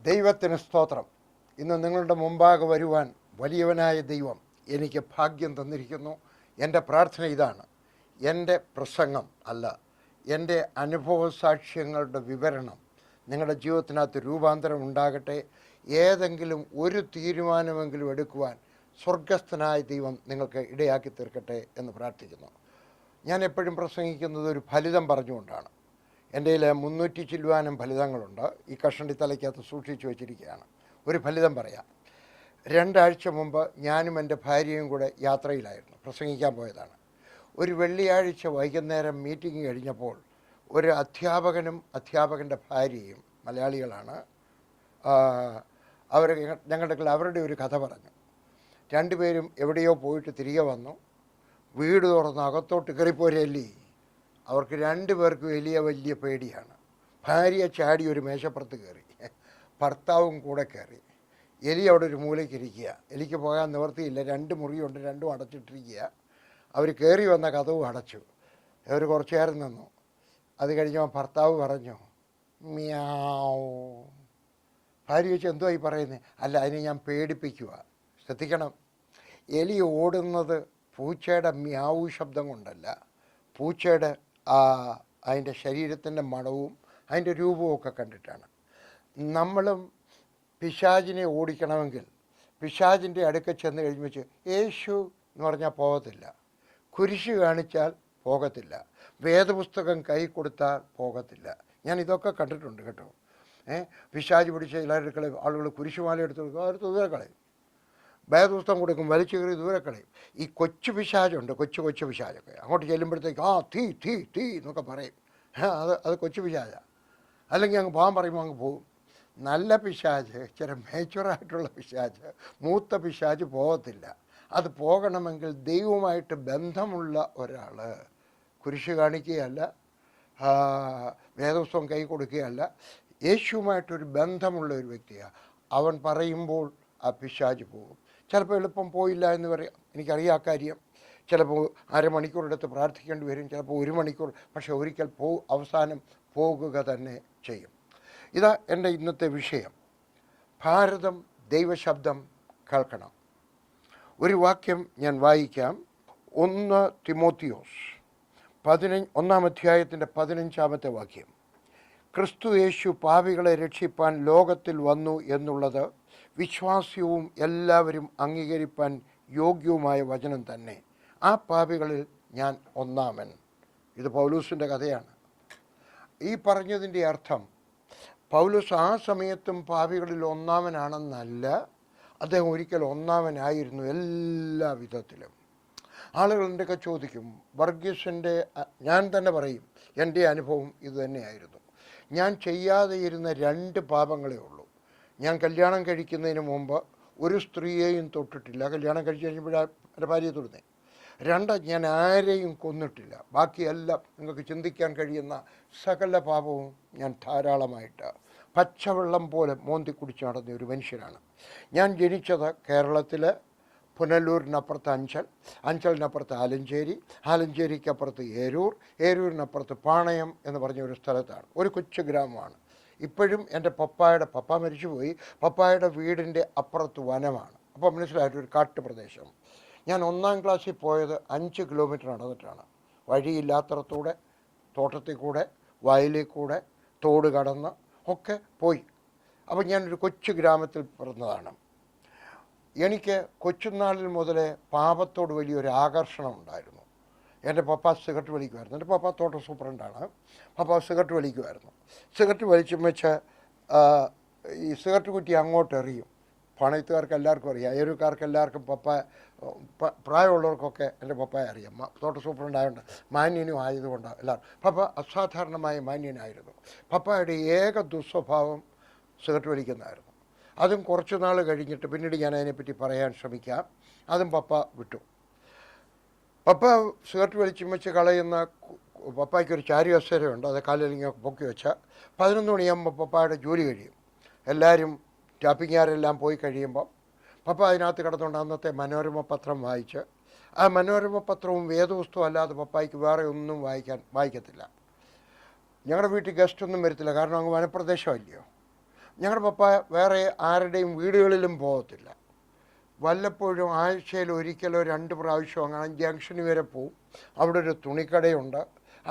ദൈവത്തിന് സ്തോത്രം. ഇന്ന് നിങ്ങളുടെ മുമ്പാകെ വരുവാൻ വലിയവനായ ദൈവം എനിക്ക് ഭാഗ്യം തന്നിരിക്കുന്നു. എൻ്റെ പ്രാർത്ഥന ഇതാണ്. എൻ്റെ പ്രസംഗം അല്ല, എൻ്റെ അനുഭവ സാക്ഷ്യങ്ങളുടെ വിവരണം നിങ്ങളുടെ ജീവിതത്തിനകത്ത് രൂപാന്തരം ഉണ്ടാകട്ടെ. ഏതെങ്കിലും ഒരു തീരുമാനമെങ്കിലും എടുക്കുവാൻ സ്വർഗസ്ഥനായ ദൈവം നിങ്ങൾക്ക് ഇടയാക്കി തീർക്കട്ടെ എന്ന് പ്രാർത്ഥിക്കുന്നു. ഞാൻ എപ്പോഴും പ്രസംഗിക്കുന്നത് ഒരു ഫലിതം പറഞ്ഞുകൊണ്ടാണ്. എൻ്റെ കയ്യിൽ 300 ചില്ലുവാനും ഫലിതങ്ങളുണ്ട്. ഈ കഷണ്ടി തലയ്ക്കകത്ത് സൂക്ഷിച്ചു വെച്ചിരിക്കുകയാണ്. ഒരു ഫലിതം പറയാം. 2 ആഴ്ച മുമ്പ് ഞാനും എൻ്റെ ഭാര്യയും കൂടെ യാത്രയിലായിരുന്നു, പ്രസംഗിക്കാൻ പോയതാണ്. ഒരു വെള്ളിയാഴ്ച വൈകുന്നേരം മീറ്റിംഗ് കഴിഞ്ഞപ്പോൾ ഒരു അധ്യാപകനും അധ്യാപകൻ്റെ ഭാര്യയും മലയാളികളാണ്. അവർ ഞങ്ങളുടെ അവരുടെ ഒരു കഥ പറഞ്ഞു. 2 പേരും എവിടെയോ പോയിട്ട് തിരികെ വന്നു. വീട് തുറന്ന് അകത്തോട്ട് കയറിപ്പോരല്ലേ. അവർക്ക് 2 പേർക്കും വലിയ പേടിയാണ്. ഭാര്യ ചാടി ഒരു മേശപ്പുറത്ത് കയറി, ഭർത്താവും കൂടെ കയറി. എലി അവിടെ ഒരു മൂലയ്ക്ക് ഇരിക്കുക. എലിക്ക് പോകാൻ നിവർത്തിയില്ല. 2 മുറിയുണ്ട്, 2ഉം അടച്ചിട്ടിരിക്കുക. അവർ കയറി വന്ന കതവും അടച്ചു. അവർ കുറച്ചു നേരം നിന്നു. അത് കഴിഞ്ഞപ്പോൾ ഭർത്താവ് പറഞ്ഞു, മ്യാവ്. ഭാര്യ ചോദിച്ചു, എന്തോ ഈ പറയുന്നത്? അല്ല, അതിനെ ഞാൻ പേടിപ്പിക്കുക. ശ്രദ്ധിക്കണം, എലി ഓടുന്നത് പൂച്ചയുടെ മ്യാവു ശബ്ദം കൊണ്ടല്ല, പൂച്ചയുടെ അതിൻ്റെ ശരീരത്തിൻ്റെ മണവും അതിൻ്റെ രൂപവും ഒക്കെ കണ്ടിട്ടാണ്. നമ്മളും പിശാചിനെ ഓടിക്കണമെങ്കിൽ പിശാചിൻ്റെ അടുക്ക ചെന്ന് കഴിയുമ്പോൾ യേശു എന്ന് പറഞ്ഞാൽ പോകത്തില്ല, കുരിശ് കാണിച്ചാൽ പോകത്തില്ല, വേദപുസ്തകം കൈ കൊടുത്താൽ പോകത്തില്ല. ഞാൻ ഇതൊക്കെ കണ്ടിട്ടുണ്ട് കേട്ടോ. പിശാച് പിടിച്ച ചില ആളുകൾ കുരിശുമാല എടുത്ത് കൊടുക്കും, അവർ ദൂരെ കളയും. വേദപുസ്തകം കൊടുക്കും, വലിച്ചു കയറി ദൂരെ കളയും. ഈ കൊച്ചു പിശാചുണ്ട്, കൊച്ചു പിശാചൊക്കെ അങ്ങോട്ട് ചെല്ലുമ്പോഴത്തേക്ക് തീ തീ തീ എന്നൊക്കെ പറയും. അത് കൊച്ചു പിശാച. അല്ലെങ്കിൽ അങ്ങ് പോകാൻ പറയുമ്പോൾ അങ്ങ് പോകും. നല്ല പിശാച്, ചില മേച്ചുറായിട്ടുള്ള പിശാച്, മൂത്ത പിശാച് പോകത്തില്ല. അത് പോകണമെങ്കിൽ ദൈവമായിട്ട് ബന്ധമുള്ള ഒരാൾ കുരിശ് കാണിക്കുകയല്ല, വേദപുസ്തകം കൈ കൊടുക്കുകയല്ല, യേശുവുമായിട്ടൊരു ബന്ധമുള്ള ഒരു വ്യക്തിയാണ്. അവൻ പറയുമ്പോൾ ആ പിശാച് പോകും. ചിലപ്പോൾ എളുപ്പം പോയില്ല എന്ന് പറയാം, എനിക്കറിയാം ആ കാര്യം. ചിലപ്പോൾ അരമണിക്കൂറെടുത്ത് പ്രാർത്ഥിക്കേണ്ടി വരും, ചിലപ്പോൾ 1 മണിക്കൂർ. പക്ഷെ ഒരിക്കൽ അവസാനം പോകുക തന്നെ ചെയ്യും. ഇതാ എൻ്റെ ഇന്നത്തെ വിഷയം. ഭാരതം ദൈവശബ്ദം കേൾക്കണം. ഒരു വാക്യം ഞാൻ വായിക്കാം. 1 തിമോത്തിയോസ് 1-ാം അധ്യായത്തിൻ്റെ 15-ാമത്തെ വാക്യം. ക്രിസ്തു യേശു പാപികളെ രക്ഷിപ്പാൻ ലോകത്തിൽ വന്നു എന്നുള്ളത് വിശ്വാസ്യവും എല്ലാവരും അംഗീകരിപ്പാൻ യോഗ്യവുമായ വചനം തന്നെ. ആ പാപികളിൽ ഞാൻ ഒന്നാമൻ. ഇത് പൗലൂസിൻ്റെ കഥയാണ്. ഈ പറഞ്ഞതിൻ്റെ അർത്ഥം പൗലൂസ് ആ സമയത്തും പാപികളിൽ ഒന്നാമനാണെന്നല്ല, അദ്ദേഹം ഒരിക്കൽ ഒന്നാമനായിരുന്നു എല്ലാ വിധത്തിലും. ആളുകൾ എൻ്റെയൊക്കെ ചോദിക്കും, വർഗീസിൻ്റെ, ഞാൻ തന്നെ പറയും, എൻ്റെ അനുഭവം ഇത് തന്നെയായിരുന്നു. ഞാൻ ചെയ്യാതെ ഇരുന്ന 2 പാപങ്ങളേ ഉള്ളൂ. ഞാൻ കല്യാണം കഴിക്കുന്നതിന് മുമ്പ് ഒരു സ്ത്രീയെയും തൊട്ടിട്ടില്ല. കല്യാണം കഴിച്ച് കഴിഞ്ഞപ്പോഴാണ് എൻ്റെ ഭാര്യയെ തൊടുന്നത്. 2, ഞാൻ ആരെയും കൊന്നിട്ടില്ല. ബാക്കിയെല്ലാം നിങ്ങൾക്ക് ചിന്തിക്കാൻ കഴിയുന്ന സകല പാപവും ഞാൻ ധാരാളമായിട്ട് പച്ചവെള്ളം പോലെ മോന്തി കുടിച്ച് നടന്ന ഒരു മനുഷ്യനാണ്. ഞാൻ ജനിച്ചത് കേരളത്തിൽ പുനലൂരിനപ്പുറത്ത് അഞ്ചലിനപ്പുറത്ത് ആലഞ്ചേരി, ആലഞ്ചേരിക്കപ്പുറത്ത് ഏരൂരിനപ്പുറത്ത് പാണയം എന്ന് പറഞ്ഞ ഒരു സ്ഥലത്താണ്. ഒരു കൊച്ചു ഗ്രാമമാണ്. ഇപ്പോഴും എൻ്റെ പപ്പ മരിച്ചുപോയി. പപ്പായുടെ വീടിൻ്റെ അപ്പുറത്ത് വനമാണ്. അപ്പോൾ മനസ്സിലായിട്ടൊരു കാട്ടുപ്രദേശം. ഞാൻ 1-ാം ക്ലാസ്സിൽ പോയത് 5 കിലോമീറ്റർ നടന്നിട്ടാണ്. വഴിയില്ലാത്തടത്തൂടെ, തോട്ടത്തിൽ കൂടെ, വയലിൽ കൂടെ, തോട് കടന്ന് ഒക്കെ പോയി. അപ്പോൾ ഞാനൊരു കൊച്ചു ഗ്രാമത്തിൽ പിറന്നതാണ്. എനിക്ക് കൊച്ചുനാളിൽ മുതലേ പാപത്തോട് വലിയൊരു ആകർഷണം ഉണ്ടായിരുന്നു. എൻ്റെ പപ്പ സിഗരറ്റ് വലിക്കുമായിരുന്നു. എൻ്റെ പപ്പ തോട്ടം സൂപ്രണ്ടാണ്. പപ്പ സിഗരറ്റ് വലിക്കുമായിരുന്നു. സിഗരറ്റ് വലിച്ചും വെച്ച് ഈ സിഗരറ്റ് കുറ്റി അങ്ങോട്ട് എറിയും. പണയത്തുകാർക്ക് എല്ലാവർക്കും അറിയാം, ഏരുകാർക്ക് എല്ലാവർക്കും പ്രായമുള്ളവർക്കൊക്കെ എൻ്റെ പപ്പയെ അറിയാം. തോട്ട സൂപ്രണ്ടായതുകൊണ്ട് മാന്യനും ആയതുകൊണ്ട് എല്ലാവരും. പപ്പ അസാധാരണമായ മാന്യനായിരുന്നു. പപ്പയുടെ ഏക ദുസ്വഭാവം സിഗരറ്റ് വലിക്കുന്നതായിരുന്നു. അതും കുറച്ച് നാൾ കഴിഞ്ഞിട്ട് പിന്നീട് ഞാൻ അതിനെപ്പറ്റി പറയാൻ ശ്രമിക്കാം. അതും പപ്പ വിട്ടു. പപ്പ സിഗരറ്റ് വലിച്ചും വെച്ച് കളയുന്ന പപ്പായ്ക്കൊരു ചാരി കസേരയുണ്ട്. അത് കാലിലിങ്ങനെ പൊക്കി വെച്ചാൽ 11 മണിയാകുമ്പോൾ പപ്പായുടെ ജോലി കഴിയും. എല്ലാവരും ടാപ്പിങ്ങാരെല്ലാം പോയി കഴിയുമ്പോൾ പപ്പ അതിനകത്ത് കിടന്നുകൊണ്ട് അന്നത്തെ മനോരമ പത്രം വായിച്ച്, ആ മനോരമ പത്രവും വേദപുസ്തകവും അല്ലാതെ പപ്പായ്ക്ക് വേറെ ഒന്നും വായിക്കത്തില്ല. ഞങ്ങളുടെ വീട്ടിൽ ഗസ്റ്റൊന്നും വരത്തില്ല, കാരണം അങ്ങ് വനപ്രദേശമല്ലയോ. ഞങ്ങളുടെ പപ്പ വേറെ ആരുടെയും വീടുകളിലും പോകത്തില്ല. വല്ലപ്പോഴും ആഴ്ചയിൽ ഒരിക്കലോ 2 പ്രാവശ്യമോ അങ്ങനെ ജംഗ്ഷന് വരെ പോവും. അവിടെ ഒരു തുണിക്കടയുണ്ട്.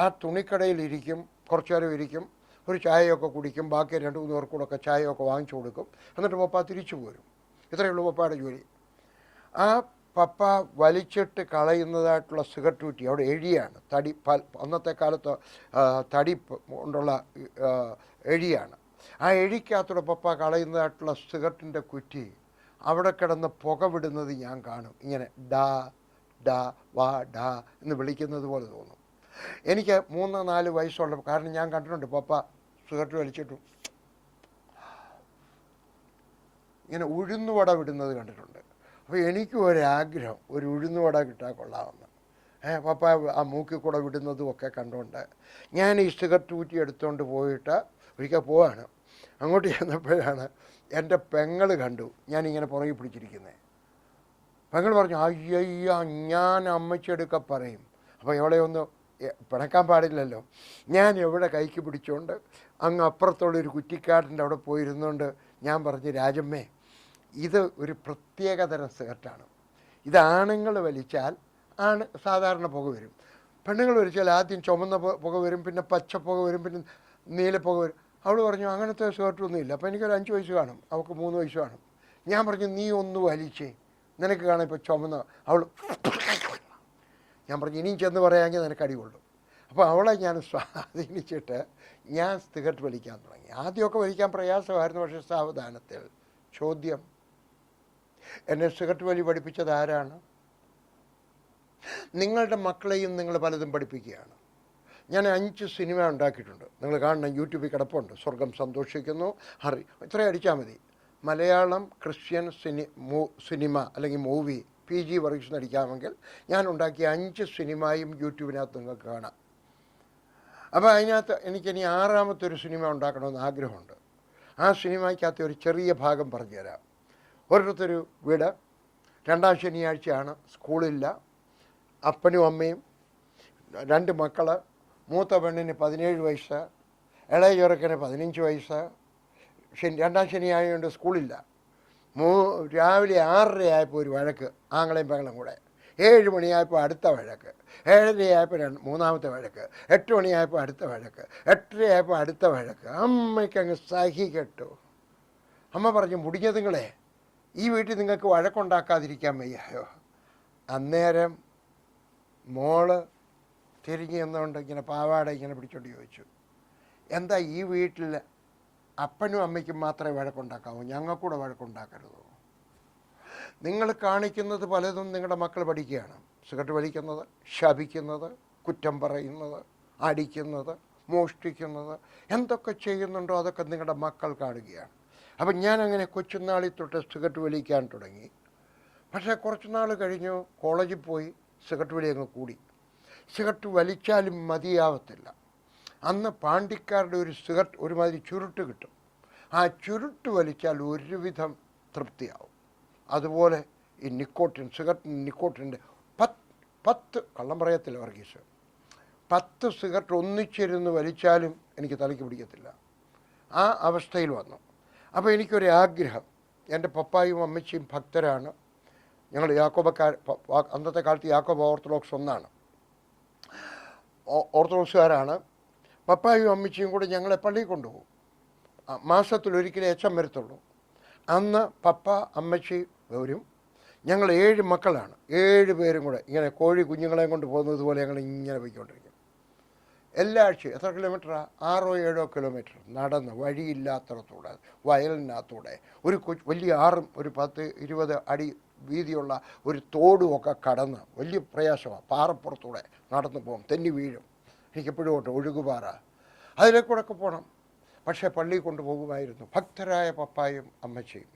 ആ തുണിക്കടയിലിരിക്കും, കുറച്ചു നേരം ഇരിക്കും, ഒരു ചായയൊക്കെ കുടിക്കും, ബാക്കി 2-3 പേർക്കൂടൊക്കെ ചായയൊക്കെ വാങ്ങിച്ചു കൊടുക്കും. എന്നിട്ട് പപ്പ തിരിച്ചു പോരും. ഇത്രയേ ഉള്ളൂ പപ്പയുടെ ജോലി. ആ പപ്പ വലിച്ചിട്ട് കളയുന്നതായിട്ടുള്ള സിഗരറ്റ് കുറ്റി അവിടെ എഴിയാണ്, തടി, അന്നത്തെ കാലത്ത് തടി കൊണ്ടുള്ള എഴിയാണ്. ആ എഴിക്കകത്തൂടെ പപ്പ കളയുന്നതായിട്ടുള്ള സിഗരറ്റിൻ്റെ കുറ്റി അവിടെ കിടന്ന് പുക വിടുന്നത് ഞാൻ കാണും. ഇങ്ങനെ ഡാ ഡാ വാ ഡാ എന്ന് വിളിക്കുന്നത് പോലെ തോന്നും. എനിക്ക് 3-4 വയസ്സുള്ള, കാരണം ഞാൻ കണ്ടിട്ടുണ്ട് പപ്പ സിഗരറ്റ് വലിച്ചിട്ടും ഇങ്ങനെ ഉഴുന്നുവട വിടുന്നത് കണ്ടിട്ടുണ്ട്. അപ്പോൾ എനിക്കും ഒരാഗ്രഹം, ഒരു ഉഴുന്നുവട കിട്ടാൻ കൊള്ളാമെന്ന്. പപ്പ ആ മൂക്കിൽ കൂടെ വിടുന്നതും ഒക്കെ കണ്ടുകൊണ്ട് ഞാൻ ഈ സിഗരറ്റ് കുറ്റി എടുത്തുകൊണ്ട് പോയിട്ട് ഒരിക്കൽ പോവാണ്. അങ്ങോട്ട് ചെന്നപ്പോഴാണ് എൻ്റെ പെങ്ങൾ കണ്ടു ഞാനിങ്ങനെ പുറകെ പിടിച്ചിരിക്കുന്നത്. പെങ്ങൾ പറഞ്ഞു, അയ്യയ്യ ഞാൻ അമ്മച്ചെടുക്കെ പറയും. അപ്പോൾ എവിടെ ഒന്ന് പിണക്കാൻ പാടില്ലല്ലോ. ഞാൻ എവിടെ കൈക്ക് പിടിച്ചുകൊണ്ട് അങ്ങ് അപ്പുറത്തുള്ളൊരു കുറ്റിക്കാട്ടിൻ്റെ അവിടെ പോയിരുന്നുകൊണ്ട് ഞാൻ പറഞ്ഞു, രാജമ്മേ, ഇത് ഒരു പ്രത്യേകതരം സിഗരറ്റാണ്. ഇത് ആണുങ്ങൾ വലിച്ചാൽ സാധാരണ പുക വരും. പെണ്ണുങ്ങൾ വലിച്ചാൽ ആദ്യം ചുമന്ന പുക വരും, പിന്നെ പച്ച പുക വരും, പിന്നെ നീല പുക വരും. അവൾ പറഞ്ഞു, അങ്ങനത്തെ സിഗരറ്റൊന്നും ഇല്ല. അപ്പോൾ എനിക്കൊരു 5 വയസ്സ് കാണും, അവൾക്ക് 3 വയസ്സ് കാണും. ഞാൻ പറഞ്ഞു, നീ ഒന്ന് വലിച്ചേ, നിനക്ക് കാണാം ഇപ്പോൾ ചുമന്ന. അവൾ, ഞാൻ പറഞ്ഞു, ഇനിയും ചെന്ന് പറയാമെങ്കിൽ നിനക്ക് അടികൊള്ളും. അപ്പോൾ അവളെ ഞാൻ സ്വാധീനിച്ചിട്ട് ഞാൻ സിഗരറ്റ് വലിക്കാൻ തുടങ്ങി. ആദ്യമൊക്കെ വലിക്കാൻ പ്രയാസമായിരുന്നു. പക്ഷേ സാവധാനത്തിൽ ചോദ്യം, എന്നെ സിഗരറ്റ് വലി പഠിപ്പിച്ചത് ആരാണ്? നിങ്ങളുടെ മക്കളെയും നിങ്ങൾ പലതും പഠിപ്പിക്കുകയാണ്. ഞാൻ 5 സിനിമ ഉണ്ടാക്കിയിട്ടുണ്ട്. നിങ്ങൾ കാണണം, യൂട്യൂബിൽ കിടപ്പുണ്ട്. സ്വർഗം സന്തോഷിക്കുന്നു, ഹറി, ഇത്രയും അടിച്ചാൽ മതി. മലയാളം ക്രിസ്ത്യൻ സിനിമ അല്ലെങ്കിൽ മൂവി PG വർഗീസ് അടിക്കാമെങ്കിൽ ഞാൻ ഉണ്ടാക്കിയ 5 സിനിമയും യൂട്യൂബിനകത്ത് നിങ്ങൾക്ക് കാണാം. അപ്പോൾ അതിനകത്ത് എനിക്കിനി 6ാമത്തെ ഒരു സിനിമ ഉണ്ടാക്കണമെന്ന് ആഗ്രഹമുണ്ട്. ആ സിനിമയ്ക്കകത്ത് ഒരു ചെറിയ ഭാഗം പറഞ്ഞുതരാം. ഒരിടത്തൊരു വീട്, 2ാം ശനിയാഴ്ചയാണ്, സ്കൂളില്ല, അപ്പനും അമ്മയും 2 മക്കൾ. മൂത്ത പെണ്ണിന് 17 വയസ്സ്, ഇളയ ചെറുക്കന് 15 വയസ്സ്. 2ാം ശനിയായതുകൊണ്ട് സ്കൂളില്ല. രാവിലെ 6:30 ആയപ്പോൾ ഒരു വഴക്ക്, ആങ്ങളെയും പെങ്ങളും കൂടെ. 7 മണിയായപ്പോൾ അടുത്ത വഴക്ക്, 7:30 ആയപ്പോൾ 3ാമത്തെ വഴക്ക്, 8 മണിയായപ്പോൾ അടുത്ത വഴക്ക്, 8:30 ആയപ്പോൾ അടുത്ത വഴക്ക്. അമ്മയ്ക്കങ്ങ് സഹിക്കട്ടു. അമ്മ പറഞ്ഞു, മുടിഞ്ഞതുങ്ങളെ, ഈ വീട്ടിൽ നിങ്ങൾക്ക് വഴക്കുണ്ടാക്കാതിരിക്കാൻ വയ്യായോ? അന്നേരം മോള് തിരിഞ്ഞ് എന്നുകൊണ്ട് ഇങ്ങനെ പാവാട ഇങ്ങനെ പിടിച്ചോണ്ട് ചോദിച്ചു, എന്താ ഈ വീട്ടിൽ അപ്പനും അമ്മയ്ക്കും മാത്രമേ വഴക്കുണ്ടാക്കാവൂ, ഞങ്ങൾക്കൂടെ വഴക്കുണ്ടാക്കരുതോ? നിങ്ങൾ കാണിക്കുന്നത് പലതും നിങ്ങളുടെ മക്കൾ പഠിക്കുകയാണ്. സിഗരറ്റ് വലിക്കുന്നത്, ശപിക്കുന്നത്, കുറ്റം പറയുന്നത്, അടിക്കുന്നത്, മോഷ്ടിക്കുന്നത്, എന്തൊക്കെ ചെയ്യുന്നുണ്ടോ അതൊക്കെ നിങ്ങളുടെ മക്കൾ കാണുകയാണ്. അപ്പം ഞാനങ്ങനെ കൊച്ചുനാളിൽ തൊട്ട് സിഗരറ്റ് വലിക്കാൻ തുടങ്ങി. പക്ഷേ കുറച്ച് നാൾ കഴിഞ്ഞു കോളേജിൽ പോയി, സിഗരറ്റ് വലി അങ്ങ് കൂടി. സിഗരറ്റ് വലിച്ചാലും മതിയാവത്തില്ല. അന്ന് പാണ്ടിക്കാരുടെ ഒരു സിഗരറ്റ് ഒരുമാതിരി ചുരുട്ട് കിട്ടും. ആ ചുരുട്ട് വലിച്ചാൽ ഒരുവിധം തൃപ്തിയാവും. അതുപോലെ ഈ നിക്കോട്ടിൻ, സിഗരറ്റിന് നിക്കോട്ടിൻ്റെ 10 കള്ളം പറയത്തില്ല വർഗീസ്, 10 സിഗരറ്റ് ഒന്നിച്ചിരുന്ന് വലിച്ചാലും എനിക്ക് തലയ്ക്ക് പിടിക്കത്തില്ല. ആ അവസ്ഥയിൽ വന്നു. അപ്പോൾ എനിക്കൊരാഗ്രഹം, എൻ്റെ പപ്പായും അമ്മച്ചിയും ഭക്തരാണ്. ഞങ്ങൾ യാക്കോബക്കാർ, അന്നത്തെ കാലത്ത് യാക്കോബ ഓർത്തഡോക്സ് ഒന്നാണ്, ഓർത്തഡോക്സുകാരാണ്. പപ്പായും അമ്മച്ചിയും കൂടെ ഞങ്ങളെ പള്ളിയിൽ കൊണ്ടുപോകും. മാസത്തിലൊരിക്കലേ അച്ഛൻ വരത്തുള്ളൂ. അന്ന് പപ്പ അമ്മച്ചി വരും. ഞങ്ങൾ 7 മക്കളാണ്, 7 പേരും കൂടെ ഇങ്ങനെ കോഴി കുഞ്ഞുങ്ങളെയും കൊണ്ട് പോകുന്നത് പോലെ ഞങ്ങൾ ഇങ്ങനെ പോയിക്കൊണ്ടിരിക്കും. എല്ലാ ആഴ്ചയും എത്ര കിലോമീറ്ററാണ്? 6-7 കിലോമീറ്റർ നടന്ന്, വഴിയില്ലാത്തടത്തൂടെ, വയലിനകത്തൂടെ, ഒരു വലിയ ആറും ഒരു 10-20 അടി വീതിയുള്ള ഒരു തോടും ഒക്കെ കടന്ന്, വലിയ പ്രയാസമാണ്, പാറപ്പുറത്തൂടെ നടന്നു പോകും, തെന്നി വീഴും. എനിക്കെപ്പോഴും ഓട്ടെ ഒഴുകുപാറ, അതിലേക്കൂടെയൊക്കെ പോകണം. പക്ഷേ പള്ളിയിൽ കൊണ്ടുപോകുമായിരുന്നു ഭക്തരായ പപ്പായും അമ്മച്ചിയും.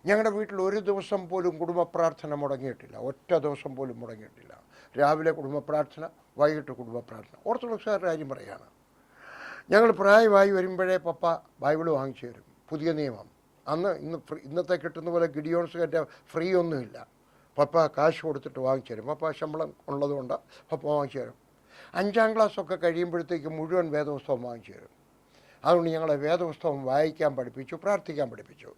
ഞങ്ങളുടെ വീട്ടിൽ ഒരു ദിവസം പോലും കുടുംബ പ്രാർത്ഥന മുടങ്ങിയിട്ടില്ല, ഒറ്റ ദിവസം പോലും മുടങ്ങിയിട്ടില്ല. രാവിലെ കുടുംബ പ്രാർത്ഥന, വൈകിട്ട് കുടുംബ പ്രാർത്ഥന. ഓർത്തഡോക്സുകാരുടെ കാര്യം പറയുകയാണ്. ഞങ്ങൾ പ്രായമായി വരുമ്പോഴേ പപ്പ ബൈബിൾ വാങ്ങിച്ചു തരും, പുതിയ നിയമം. ഇന്നത്തെ കിട്ടുന്ന പോലെ ഗിഡിയോൺസ് കയറ്റ ഫ്രീ ഒന്നുമില്ല. പപ്പ കാശ് കൊടുത്തിട്ട് വാങ്ങിച്ചു തരും. പപ്പ ശമ്പളം ഉള്ളതുകൊണ്ട് പപ്പ വാങ്ങിച്ചു തരും. 5ാം ക്ലാസ്സൊക്കെ കഴിയുമ്പോഴത്തേക്ക് മുഴുവൻ വേദപുസ്തകം വാങ്ങിച്ചു തരും. അതുകൊണ്ട് ഞങ്ങളെ വേദപുസ്തകം വായിക്കാൻ പഠിപ്പിച്ചു, പ്രാർത്ഥിക്കാൻ പഠിപ്പിച്ചു.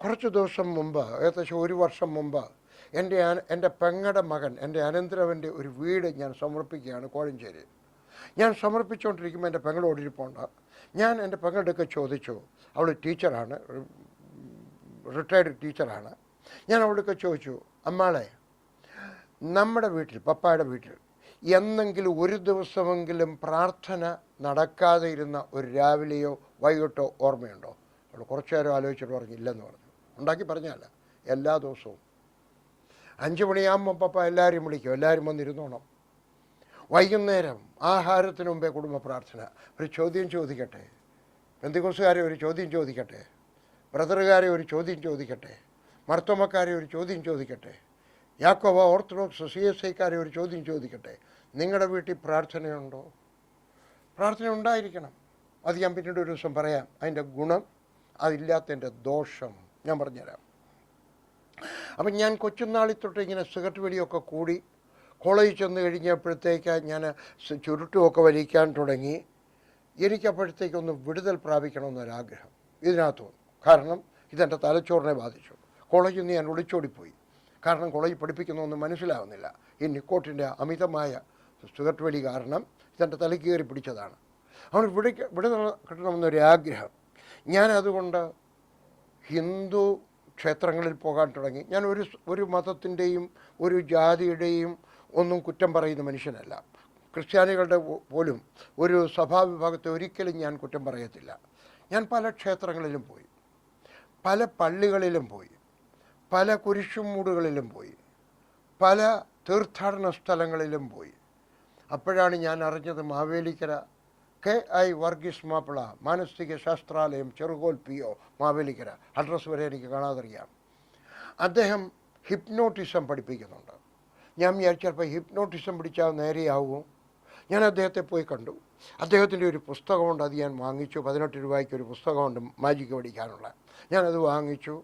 കുറച്ച് ദിവസം മുമ്പ്, ഏകദേശം 1 വർഷം മുമ്പ്, എൻ്റെ പെങ്ങളുടെ മകൻ, എൻ്റെ അനന്തരവൻ്റെ ഒരു വീട് ഞാൻ സമർപ്പിക്കുകയാണ് കോഴഞ്ചേരി. ഞാൻ സമർപ്പിച്ചുകൊണ്ടിരിക്കുമ്പോൾ എൻ്റെ പെങ്ങളോടിരിപ്പുണ്ട്. ഞാൻ എൻ്റെ പെങ്ങളുടെയൊക്കെ ചോദിച്ചു, അവൾ ടീച്ചറാണ്, റിട്ടയർഡ് ടീച്ചറാണ്. ഞാൻ അവളൊക്കെ ചോദിച്ചു, അമ്മാളെ, നമ്മുടെ വീട്ടിൽ, പപ്പായുടെ വീട്ടിൽ എന്നെങ്കിലും ഒരു ദിവസമെങ്കിലും പ്രാർത്ഥന നടക്കാതെ ഇരുന്ന ഒരു രാവിലെയോ വൈകിട്ടോ ഓർമ്മയുണ്ടോ? അവൾ കുറച്ചു നേരം ആലോചിച്ചിട്ട് പറഞ്ഞു ഇല്ലെന്ന് പറഞ്ഞു. ഉണ്ടാക്കി പറഞ്ഞല്ല, എല്ലാ ദിവസവും 5 മണിയാകുമ്പോൾ പപ്പ എല്ലാവരും വിളിക്കും, എല്ലാവരും വന്നിരുന്നോണം. വൈകുന്നേരം ആഹാരത്തിന് മുമ്പേ കുടുംബ പ്രാർത്ഥന. ഒരു ചോദ്യം ചോദിക്കട്ടെ, പെന്തിക്കോസുകാരെ ഒരു ചോദ്യം ചോദിക്കട്ടെ, ബ്രദറുകാരെ ഒരു ചോദ്യം ചോദിക്കട്ടെ, മർത്തോമക്കാരെ ഒരു ചോദ്യം ചോദിക്കട്ടെ, യാക്കോബ ഓർത്തഡോക്സ് CSIക്കാരെ ഒരു ചോദ്യം ചോദിക്കട്ടെ, നിങ്ങളുടെ വീട്ടിൽ പ്രാർത്ഥനയുണ്ടോ? പ്രാർത്ഥന ഉണ്ടായിരിക്കണം. അത് ഞാൻ പിന്നീട് ഒരു ദിവസം പറയാം. അതിൻ്റെ ഗുണം, അതില്ലാത്തതിൻ്റെ ദോഷം ഞാൻ പറഞ്ഞുതരാം. അപ്പം ഞാൻ കൊച്ചുനാളിൽ തൊട്ട് ഇങ്ങനെ സിഗരറ്റ് വലിയൊക്കെ കൂടി കോളേജിൽ ചെന്ന് കഴിഞ്ഞപ്പോഴത്തേക്ക് ഞാൻ ചുരുട്ടുമൊക്കെ വലിക്കാൻ തുടങ്ങി. എനിക്കപ്പോഴത്തേക്കൊന്ന് വിടുതൽ പ്രാപിക്കണമെന്നൊരാഗ്രഹം ഇതിനകത്ത് വന്നു. കാരണം ഇതെൻ്റെ തലച്ചോറിനെ ബാധിച്ചു. കോളേജിൽ നിന്ന് ഞാൻ ഒളിച്ചോടിപ്പോയി. കാരണം കോളേജിൽ പഠിപ്പിക്കുന്നതൊന്നും മനസ്സിലാവുന്നില്ല. ഈ നിക്കോട്ടിൻ്റെ അമിതമായ സിഗരറ്റ് വലി കാരണം ഇതെൻ്റെ തലയ്ക്ക് കയറി പിടിച്ചതാണ്. അവൻ വിടുതൽ കിട്ടണമെന്നൊരാഗ്രഹം. ഞാനതുകൊണ്ട് ഹിന്ദു ക്ഷേത്രങ്ങളിൽ പോകാൻ തുടങ്ങി. ഞാൻ ഒരു മതത്തിൻ്റെയും ഒരു ജാതിയുടെയും ഒന്നും കുറ്റം പറയുന്ന മനുഷ്യനല്ല. ക്രിസ്ത്യാനികളുടെ പോലും ഒരു സഭാവിഭാഗത്തെ ഒരിക്കലും ഞാൻ കുറ്റം പറയത്തില്ല. ഞാൻ പല ക്ഷേത്രങ്ങളിലും പോയി, പല പള്ളികളിലും പോയി, പല കുരിശുമൂടുകളിലും പോയി, പല തീർത്ഥാടന സ്ഥലങ്ങളിലും പോയി. അപ്പോഴാണ് ഞാൻ അറിഞ്ഞത് മാവേലിക്കര KI വർഗീസ് മാപ്പിള മാനസിക ശാസ്ത്രാലയം, ചെറുകോൽ PO, മാവേലിക്കര. അഡ്രസ്സ് വരെ എനിക്ക് കാണാതറിയാം. അദ്ദേഹം ഹിപ്നോട്ടിസം പഠിപ്പിക്കുന്നുണ്ട്. ഞാൻ വിചാരിച്ചപ്പോൾ ഹിപ്നോട്ടിസം പിടിച്ചാൽ നേരെയാവും. ഞാൻ അദ്ദേഹത്തെ പോയി കണ്ടു. അദ്ദേഹത്തിൻ്റെ ഒരു പുസ്തകമുണ്ട്, അത് ഞാൻ വാങ്ങിച്ചു. 18 രൂപയ്ക്ക് ഒരു പുസ്തകമുണ്ട് മാജിക്ക് പഠിക്കാനുള്ള. ഞാനത് വാങ്ങിച്ചു.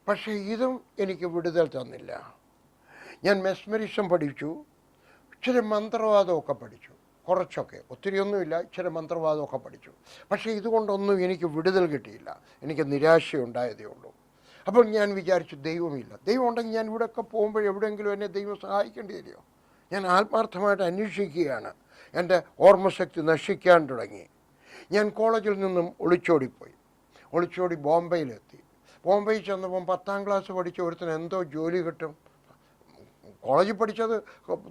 പക്ഷേ ഇതും എനിക്ക് വിടുതൽ തന്നില്ല. ഞാൻ മെസ്മറിസം പഠിച്ചു, ഇച്ചിരി മന്ത്രവാദമൊക്കെ പഠിച്ചു, കുറച്ചൊക്കെ, ഒത്തിരിയൊന്നുമില്ല, ഇച്ചിരി മന്ത്രവാദമൊക്കെ പഠിച്ചു. പക്ഷേ ഇതുകൊണ്ടൊന്നും എനിക്ക് വിടുതൽ കിട്ടിയില്ല. എനിക്ക് നിരാശയുണ്ടായതേ ഉള്ളൂ. അപ്പോൾ ഞാൻ വിചാരിച്ചു ദൈവമില്ല. ദൈവം ഉണ്ടെങ്കിൽ ഞാൻ ഇവിടെയൊക്കെ പോകുമ്പോൾ എവിടെയെങ്കിലും എന്നെ ദൈവം സഹായിക്കേണ്ടി തരുമോ? ഞാൻ ആത്മാർത്ഥമായിട്ട് അന്വേഷിക്കുകയാണ്. എൻ്റെ ഓർമ്മശക്തി നശിക്കാൻ തുടങ്ങി. ഞാൻ കോളേജിൽ നിന്നും ഒളിച്ചോടി ബോംബെയിലെത്തി. ബോംബെയിൽ ചെന്നപ്പം 10ാം ക്ലാസ് പഠിച്ച ഒരുത്തിന് എന്തോ ജോലി കിട്ടും. കോളേജിൽ പഠിച്ചത്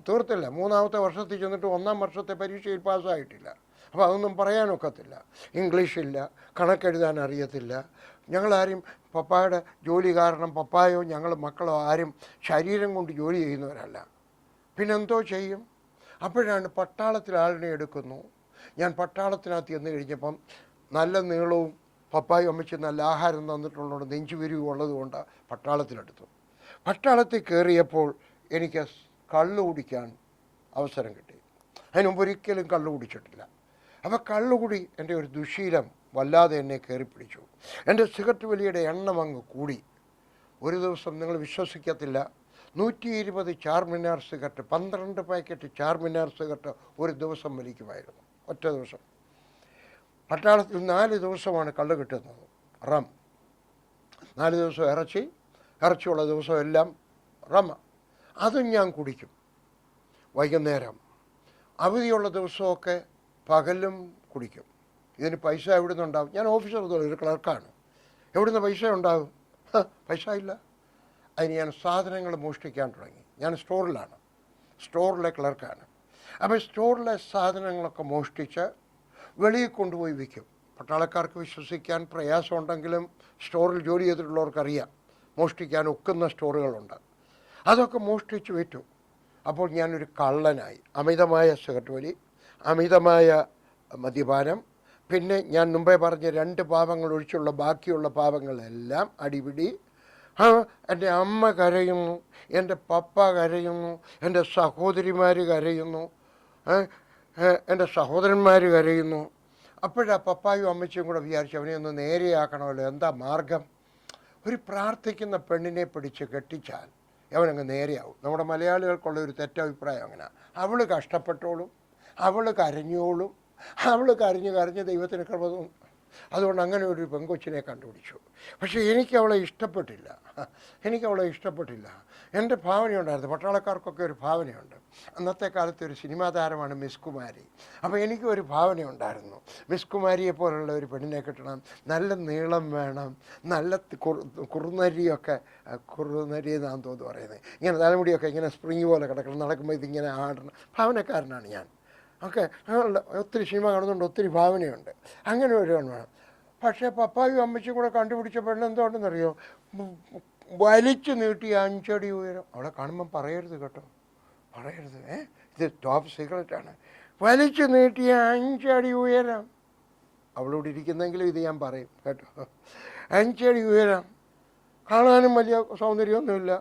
തീർത്തില്ല. 3ാമത്തെ വർഷത്തിൽ ചെന്നിട്ട് 1ാം വർഷത്തെ പരീക്ഷയിൽ പാസ്സായിട്ടില്ല. അപ്പോൾ അതൊന്നും പറയാനൊക്കത്തില്ല. ഇംഗ്ലീഷില്ല, കണക്കെഴുതാൻ അറിയത്തില്ല. ഞങ്ങളാരും പപ്പായുടെ ജോലി കാരണം, പപ്പായോ ഞങ്ങൾ മക്കളോ ആരും ശരീരം കൊണ്ട് ജോലി ചെയ്യുന്നവരല്ല. പിന്നെന്തോ ചെയ്യും? അപ്പോഴാണ് പട്ടാളത്തിൽ ആളിനെ എടുക്കുന്നു. ഞാൻ പട്ടാളത്തിനകത്ത് ചെന്ന് കഴിഞ്ഞപ്പം നല്ല നീളവും പപ്പായും അമ്മച്ചി നല്ല ആഹാരം തന്നിട്ടുള്ളതുകൊണ്ട് നെഞ്ചുവിരിവ് ഉള്ളതുകൊണ്ട് പട്ടാളത്തിലെടുത്തു. പട്ടാളത്തിൽ കയറിയപ്പോൾ എനിക്ക് കള്ള് കുടിക്കാൻ അവസരം കിട്ടി. അതിന് മുമ്പ് ഒരിക്കലും കള്ള് കുടിച്ചിട്ടില്ല. അപ്പോൾ കള്ളുകുടി എൻ്റെ ഒരു ദുശീലം വല്ലാതെ എന്നെ കയറിപ്പിടിച്ചു. എൻ്റെ സിഗരറ്റ് വലിയുടെ എണ്ണം അങ്ങ് കൂടി. ഒരു ദിവസം നിങ്ങൾ വിശ്വസിക്കത്തില്ല, 120 Charminar cigarette, 12 packet Charminar cigarette ഒരു ദിവസം വലിക്കുമായിരുന്നു. ഒറ്റ ദിവസം. പട്ടാളത്തിൽ 4 ദിവസമാണ് കള്ള് കിട്ടുന്നത്, റം. 4 ദിവസം ഇറച്ചിയുള്ള ദിവസം എല്ലാം റം. അതും ഞാൻ കുടിക്കും. വൈകുന്നേരം അവധിയുള്ള ദിവസമൊക്കെ പകലും കുടിക്കും. ഇതിന് പൈസ എവിടെ നിന്നുണ്ടാവും? ഞാൻ ഓഫീസർ, ഒരു ക്ലർക്കാണ്. എവിടുന്ന് പൈസ ഉണ്ടാകും? പൈസ ഇല്ല. അതിന് ഞാൻ സാധനങ്ങൾ മോഷ്ടിക്കാൻ തുടങ്ങി. ഞാൻ സ്റ്റോറിലെ ക്ലർക്കാണ്. അപ്പോൾ സ്റ്റോറിലെ സാധനങ്ങളൊക്കെ മോഷ്ടിച്ച് വെളിയിൽ കൊണ്ടുപോയി വിൽക്കും. പട്ടാളക്കാർക്ക് വിശ്വസിക്കാൻ പ്രയാസമുണ്ടെങ്കിലും സ്റ്റോറിൽ ജോലി ചെയ്തിട്ടുള്ളവർക്കറിയാം മോഷ്ടിക്കാൻ ഒക്കുന്ന സ്റ്റോറുകളുണ്ട്. അതൊക്കെ മോഷ്ടിച്ച് വിറ്റു. അപ്പോൾ ഞാനൊരു കള്ളനായി. അമിതമായ സിഗരറ്റ് വലി, അമിതമായ മദ്യപാനം, പിന്നെ ഞാൻ മുമ്പേ പറഞ്ഞ 2 പാപങ്ങൾ ഒഴിച്ചുള്ള ബാക്കിയുള്ള പാപങ്ങളെല്ലാം അടിപിടി. എൻ്റെ അമ്മ കരയുന്നു, എൻ്റെ പപ്പ കരയുന്നു, എൻ്റെ സഹോദരിമാർ കരയുന്നു, എൻ്റെ സഹോദരന്മാർ കരയുന്നു. അപ്പോഴാ പപ്പായും അമ്മച്ചിയും കൂടെ വിചാരിച്ചു അവനെ ഒന്ന് നേരെയാക്കണമല്ലോ. എന്താ മാർഗം? ഒരു പ്രാർത്ഥിക്കുന്ന പെണ്ണിനെ പിടിച്ച് കെട്ടിച്ചാൽ അവനങ്ങ് നേരെയാവും. നമ്മുടെ മലയാളികൾക്കുള്ള ഒരു തെറ്റഭിപ്രായം അങ്ങനെ. അവൾ കഷ്ടപ്പെട്ടോളും, അവൾ കരഞ്ഞോളും, അവൾ കരഞ്ഞ് ദൈവത്തിന് കൃപ തോന്നും. അതുകൊണ്ട് അങ്ങനെ ഒരു പെങ്കൊച്ചിനെ കണ്ടുപിടിച്ചു. പക്ഷേ എനിക്കവളെ ഇഷ്ടപ്പെട്ടില്ല. എൻ്റെ ഭാവനയുണ്ടായിരുന്നു. പട്ടാളക്കാർക്കൊക്കെ ഒരു ഭാവനയുണ്ട്. അന്നത്തെ കാലത്ത് ഒരു സിനിമാ താരമാണ് മിസ് കുമാരി. അപ്പോൾ എനിക്കും ഒരു ഭാവനയുണ്ടായിരുന്നു. മിസ് കുമാരിയെ പോലുള്ള ഒരു പെണ്ണിനെ കിട്ടണം, നല്ല നീളം വേണം, നല്ല കുറുനരിയൊക്കെ, കുറുനരി എന്നാണ് തോന്നുന്നു പറയുന്നത്, ഇങ്ങനെ തലമുടിയൊക്കെ ഇങ്ങനെ സ്പ്രിങ് പോലെ കിടക്കണം, നടക്കുമ്പോൾ ഇതിങ്ങനെ ആടണം. ഭാവനക്കാരനാണ് ഞാൻ. ഓക്കെ, അങ്ങനെയുള്ള ഒത്തിരി സിനിമ കാണുന്നുണ്ട്, ഒത്തിരി ഭാവനയുണ്ട്. അങ്ങനെ ഒരു വേണം. പക്ഷേ പപ്പായും അമ്മച്ചും കൂടെ കണ്ടുപിടിച്ച പെണ്ണെന്തുകൊണ്ടെന്നറിയോ? വലിച്ചു നീട്ടി 5 അടി ഉയരം. അവളെ കാണുമ്പം പറയരുത് കേട്ടോ, പറയരുത്, ഇത് ടോപ്പ് സീക്രട്ടാണ്. വലിച്ചു നീട്ടിയ 5 അടി ഉയരം. അവളോട് ഇരിക്കുന്നെങ്കിലും ഇത് ഞാൻ പറയും കേട്ടോ. 5 അടി ഉയരം, കാണാനും വലിയ സൗന്ദര്യമൊന്നുമില്ല.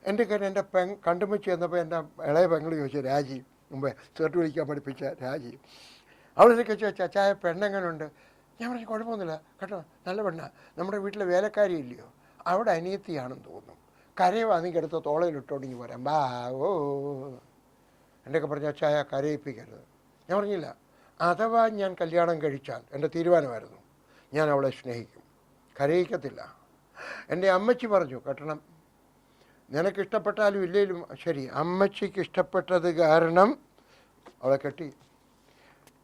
എൻ്റെ കാര്യം എൻ്റെ കണ്ടുമച്ച് ചെന്നപ്പോൾ എൻ്റെ ഇളയ പെങ്ങൾ ചോദിച്ചു, രാജീവ്, മുമ്പേ ചേർട്ട് വിളിക്കാൻ പഠിപ്പിച്ച രാജീവ്, അവളൊക്കെ ചോദിച്ചാൽ ചായ പെണ്ണെങ്ങനുണ്ട്? ഞാൻ പറഞ്ഞു കുഴപ്പമൊന്നുമില്ല കേട്ടോ, നല്ല പെണ്ണാണ്, നമ്മുടെ വീട്ടിലെ വേലക്കാരി ഇല്ലയോ, അവിടെ അനിയത്തിയാണെന്ന് തോന്നുന്നു, കരയുവാണെങ്കിൽ എടുത്ത് തോളയിലിട്ടോണ്ടെങ്കിൽ പോരാം, ബാ ഓ എൻ്റെയൊക്കെ പറഞ്ഞ ചായ കരയിപ്പിക്കരുത്. ഞാൻ പറഞ്ഞില്ല, അഥവാ ഞാൻ കല്യാണം കഴിച്ചാൽ എൻ്റെ തീരുമാനമായിരുന്നു, ഞാൻ അവളെ സ്നേഹിക്കും, കരയിക്കത്തില്ല. എൻ്റെ അമ്മച്ചി പറഞ്ഞു കെട്ടണം, നിനക്കിഷ്ടപ്പെട്ടാലും ഇല്ലേലും ശരി, അമ്മച്ചിക്ക് ഇഷ്ടപ്പെട്ടത് കാരണം അവളെ കെട്ടി.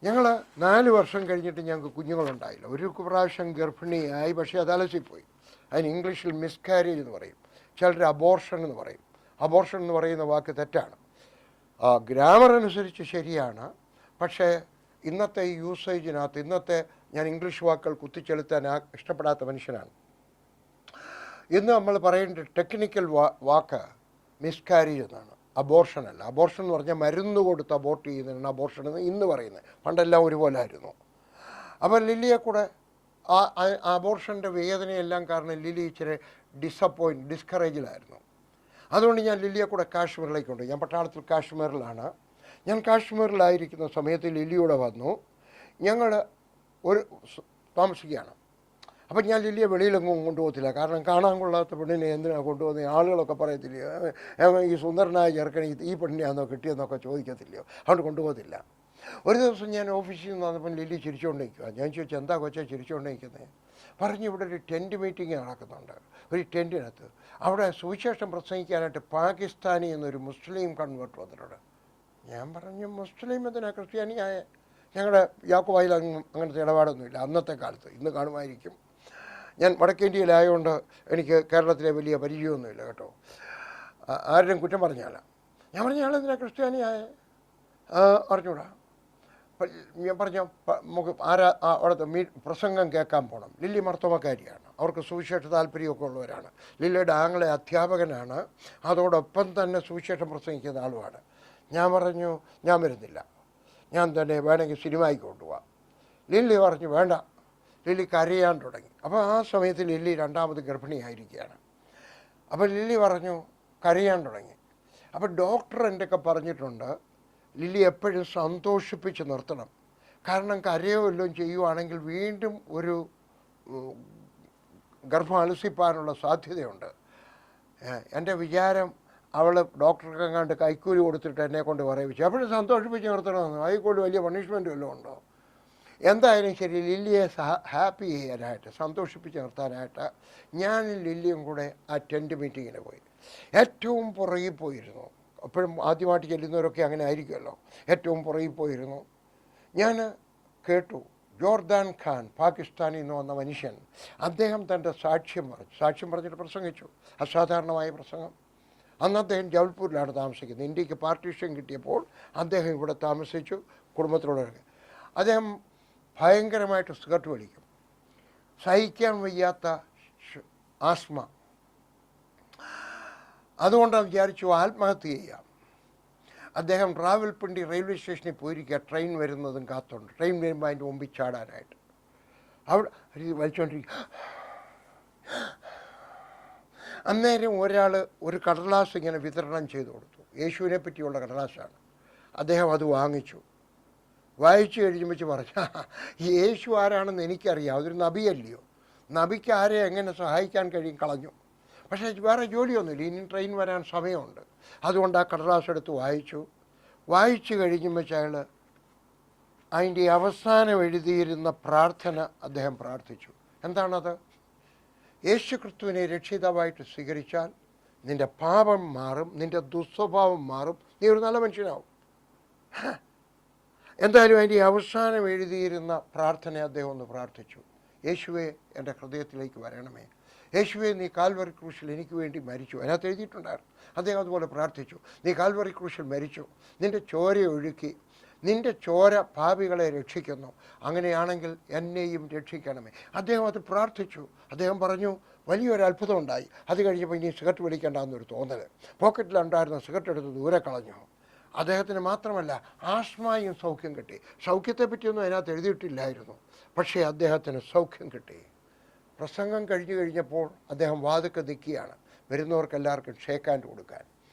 ഞങ്ങൾ 4 വർഷം കഴിഞ്ഞിട്ട് ഞങ്ങൾക്ക് കുഞ്ഞുങ്ങളുണ്ടായില്ല. ഒരു പ്രാവശ്യം ഗർഭിണിയായി, പക്ഷേ അത് അലസിപ്പോയി. അതിന് ഇംഗ്ലീഷിൽ മിസ്കാരേജ് എന്ന് പറയും, ചിലർ അബോർഷൻ എന്ന് പറയും. അബോർഷൻ എന്ന് പറയുന്ന വാക്ക് തെറ്റാണ്. ഗ്രാമർ അനുസരിച്ച് ശരിയാണ്, പക്ഷേ ഇന്നത്തെ യൂസേജിനകത്ത്, ഇന്നത്തെ ഞാൻ ഇംഗ്ലീഷ് വാക്കുകൾ കുത്തിച്ചെലുത്താൻ ഇഷ്ടപ്പെടാത്ത മനുഷ്യനാണ്. ഇന്ന് നമ്മൾ പറയേണ്ട ടെക്നിക്കൽ വാക്ക് മിസ്കാരേജ് എന്നാണ്, അബോർഷൻ അല്ല. അബോർഷൻ എന്ന് പറഞ്ഞാൽ മരുന്ന് കൊടുത്ത് അബോർട്ട് ചെയ്യുന്നതാണ് അബോർഷൻ എന്ന് ഇന്ന് പറയുന്നത്. പണ്ടെല്ലാം ഒരുപോലെ ആയിരുന്നു. അപ്പോൾ ലില്ലിയെ കൂടെ ആ അബോർഷൻ്റെ വേദനയെല്ലാം കാരണം ലില്ലി ഇച്ചിരി ഡിസ്കറേജിലായിരുന്നു. അതുകൊണ്ട് ഞാൻ ലില്ലിയെ കൂടെ കാശ്മീരിലേക്ക് കൊണ്ടുപോയി. ഞാൻ പട്ടാളത്തിൽ കാശ്മീരിലാണ്. ഞാൻ കാശ്മീരിലായിരിക്കുന്ന സമയത്ത് ലില്ലിയൂടെ വന്നു. ഞങ്ങൾ ഒരു താമസിക്കുകയാണ്. അപ്പം ഞാൻ ലില്ലിയെ വെളിയിലെങ്ങും കൊണ്ടുപോകത്തില്ല, കാരണം കാണാൻ കൊള്ളാത്ത പെണ്ണിനെ എന്തിനാണ് കൊണ്ടുപോകുന്നത്, ആളുകളൊക്കെ പറയത്തില്ലയോ, ഈ സുന്ദരനായ ചെറുക്കനെ ഈ പെണ്ണിനെയാണോ കിട്ടിയെന്നൊക്കെ ചോദിക്കത്തില്ലയോ, അതുകൊണ്ട് കൊണ്ടുപോകത്തില്ല. ഒരു ദിവസം ഞാൻ ഓഫീസിൽ നിന്ന് വന്നപ്പം ലില്ലി ചിരിച്ചുകൊണ്ടിരിക്കുക. ഞാൻ ചോദിച്ചു, എന്താ കൊച്ചാ ചിരിച്ചുകൊണ്ടിരിക്കുന്നത്? പറഞ്ഞു, ഇവിടെ ഒരു ടെൻറ്റ് മീറ്റിംഗ് നടക്കുന്നുണ്ട്, ഒരു ടെൻറ്റിനകത്ത്. അവിടെ സുവിശേഷം പ്രസംഗിക്കാനായിട്ട് പാകിസ്ഥാനി എന്നൊരു മുസ്ലിം കൺവേർട്ട് വന്നിട്ടുണ്ട്. ഞാൻ പറഞ്ഞു, മുസ്ലിം എന്തിനാ ക്രിസ്ത്യാനിയായ? ഞങ്ങളുടെ യാക്കോബായിൽ അങ്ങനത്തെ ഇടപാടൊന്നുമില്ല അന്നത്തെ കാലത്ത്, ഇന്ന് കാണുമായിരിക്കും. ഞാൻ വടക്കേന്ത്യയിലായതുകൊണ്ട് എനിക്ക് കേരളത്തിലെ വലിയ പരിചയമൊന്നുമില്ല കേട്ടോ, ആരുടെയും കുറ്റം പറഞ്ഞാല. ഞാൻ പറഞ്ഞ ആളെന്തിനാ ക്രിസ്ത്യാനിയായ? അറിഞ്ഞൂടാ. ഞാൻ പറഞ്ഞ നമുക്ക് അവിടുത്തെ പ്രസംഗം കേൾക്കാൻ പോകണം. ലില്ലി മർത്തോമക്കാരിയാണ്, അവർക്ക് സുവിശേഷ താല്പര്യമൊക്കെ ഉള്ളവരാണ്. ലില്ലിയുടെ ആങ്ങളെ അധ്യാപകനാണ്, അതോടൊപ്പം തന്നെ സുവിശേഷം പ്രസംഗിക്കുന്ന ആളുമാണ്. ഞാൻ പറഞ്ഞു, ഞാൻ വരുന്നില്ല, ഞാൻ തന്നെ വേണമെങ്കിൽ സിനിമയ്ക്ക് കൊണ്ടുപോകാം. ലില്ലി പറഞ്ഞു വേണ്ട. ലില്ലി കരയാൻ തുടങ്ങി. അപ്പോൾ ആ സമയത്ത് ലില്ലി 2ാമത് ഗർഭിണിയായിരിക്കുകയാണ്. അപ്പോൾ ലില്ലി പറഞ്ഞു, കരയാൻ തുടങ്ങി. അപ്പോൾ ഡോക്ടർ എൻ്റെയൊക്കെ പറഞ്ഞിട്ടുണ്ട്, ലില്ലി എപ്പോഴും സന്തോഷിപ്പിച്ച് നിർത്തണം, കാരണം കരയോ വല്ലതും ചെയ്യുവാണെങ്കിൽ വീണ്ടും ഒരു ഗർഭം അലസിപ്പാനുള്ള സാധ്യതയുണ്ട്. എൻ്റെ വിചാരം അവൾ ഡോക്ടർക്ക് എങ്ങാണ്ട് കൈക്കൂലി കൊടുത്തിട്ട് എന്നെ കൊണ്ട് പറയിച്ചു. എപ്പോഴും സന്തോഷിപ്പിച്ച് നിർത്തണമെന്ന്. അതിക്കൊണ്ട് വലിയ പണിഷ്മെൻറ്റ് വല്ലതും ഉണ്ടോ? എന്തായാലും ശരി, ലില്ലിയെ ഹാപ്പി ചെയ്യാനായിട്ട്, സന്തോഷിപ്പിച്ച് നിർത്താനായിട്ട് ഞാൻ ലില്ലിയും കൂടെ ആ ടെൻറ്റ് മീറ്റിങ്ങിന് പോയി. ഏറ്റവും പുറകിൽ പോയിരുന്നു. എപ്പോഴും ആദ്യമായിട്ട് ചെല്ലുന്നവരൊക്കെ അങ്ങനെ ആയിരിക്കുമല്ലോ. ഏറ്റവും പുറകിൽ പോയിരുന്നു. ഞാൻ കേട്ടു, ജോർദാൻ ഖാൻ, പാകിസ്ഥാനിൽ നിന്ന് വന്ന മനുഷ്യൻ, അദ്ദേഹം തൻ്റെ സാക്ഷ്യം പറഞ്ഞിട്ട് പ്രസംഗിച്ചു. അസാധാരണമായ പ്രസംഗം. അന്ന് അദ്ദേഹം ജബൽപൂരിലാണ് താമസിക്കുന്നത്. ഇന്ത്യക്ക് പാർട്ടീഷൻ കിട്ടിയപ്പോൾ അദ്ദേഹം ഇവിടെ താമസിച്ചു കുടുംബത്തിലുള്ളവർക്ക്. അദ്ദേഹം ഭയങ്കരമായിട്ട് സിഗരറ്റ് വലിക്കും, സഹിക്കാൻ വയ്യാത്ത ആസ്മ. അതുകൊണ്ടാണ് വിചാരിച്ചു ആത്മഹത്യ ചെയ്യാം. അദ്ദേഹം റാവൽപിണ്ടി റെയിൽവേ സ്റ്റേഷനിൽ പോയിരിക്കുക, ട്രെയിൻ വരുന്നതും കാത്തുണ്ട്. ട്രെയിൻ വരുമ്പോൾ അതിൻ്റെ മുമ്പിൽ ചാടാനായിട്ട് അവിടെ വലിച്ചുകൊണ്ടിരിക്കുക. അന്നേരം ഒരാൾ ഒരു കടലാസ് ഇങ്ങനെ വിതരണം ചെയ്തു കൊടുത്തു. യേശുവിനെ പറ്റിയുള്ള കടലാസാണ്. അദ്ദേഹം അത് വാങ്ങിച്ചു. വായിച്ചു കഴിഞ്ഞുമ്പോൾ പറഞ്ഞു, യേശു ആരാണെന്ന് എനിക്കറിയാം, അതൊരു നബിയല്ലയോ, നബിക്ക് ആരെ എങ്ങനെ സഹായിക്കാൻ കഴിയും, കളഞ്ഞു. പക്ഷേ വേറെ ജോലിയൊന്നുമില്ല, ഇനി ട്രെയിൻ വരാൻ സമയമുണ്ട്. അതുകൊണ്ട് ആ കടലാസ് എടുത്ത് വായിച്ചു കഴിഞ്ഞുമ്പോൾ അയാൾ അതിൻ്റെ അവസാനം എഴുതിയിരുന്ന പ്രാർത്ഥന അദ്ദേഹം പ്രാർത്ഥിച്ചു. എന്താണത്? യേശു ക്രിസ്തുവിനെ രക്ഷിതാവായിട്ട് സ്വീകരിച്ചാൽ നിൻ്റെ പാപം മാറും, നിൻ്റെ ദുസ്വഭാവം മാറും, നീ ഒരു നല്ല മനുഷ്യനാവും. എന്തായാലും അതിൻ്റെ അവസാനം എഴുതിയിരുന്ന പ്രാർത്ഥന അദ്ദേഹം ഒന്ന് പ്രാർത്ഥിച്ചു. യേശുവേ, എൻ്റെ ഹൃദയത്തിലേക്ക് വരണമേ. യേശുവേ, നീ കാൽവറി ക്രൂശിൽ എനിക്ക് വേണ്ടി മരിച്ചു. അതിനകത്ത് എഴുതിയിട്ടുണ്ടായിരുന്നു. അദ്ദേഹം അതുപോലെ പ്രാർത്ഥിച്ചു. നീ കാൽവറി ക്രൂശിൽ മരിച്ചു, നിൻ്റെ ചോര ഒഴുക്കി, നിൻ്റെ ചോര പാപികളെ രക്ഷിക്കുന്നു. അങ്ങനെയാണെങ്കിൽ എന്നെയും രക്ഷിക്കണമേ. അദ്ദേഹം അത് പ്രാർത്ഥിച്ചു. അദ്ദേഹം പറഞ്ഞു, വലിയൊരു അത്ഭുതം ഉണ്ടായി. അത് കഴിഞ്ഞപ്പോൾ ഇനി സിഗരറ്റ് വലിക്കേണ്ടെന്നൊരു തോന്നൽ. പോക്കറ്റിലുണ്ടായിരുന്ന സിഗരറ്റ് എടുത്ത് ദൂരെ കളഞ്ഞു. അദ്ദേഹത്തിന് മാത്രമല്ല, ആസ്മയും സൗഖ്യം കിട്ടി. സൗഖ്യത്തെപ്പറ്റിയൊന്നും അതിനകത്ത് എഴുതിയിട്ടില്ലായിരുന്നു, പക്ഷേ അദ്ദേഹത്തിന് സൗഖ്യം കിട്ടി. പ്രസംഗം കഴിഞ്ഞപ്പോൾ അദ്ദേഹം വാതുക്കെ നിൽക്കുകയാണ്, വരുന്നവർക്കെല്ലാവർക്കും ഷേക്ക് ഹാൻഡ് കൊടുക്കാൻ.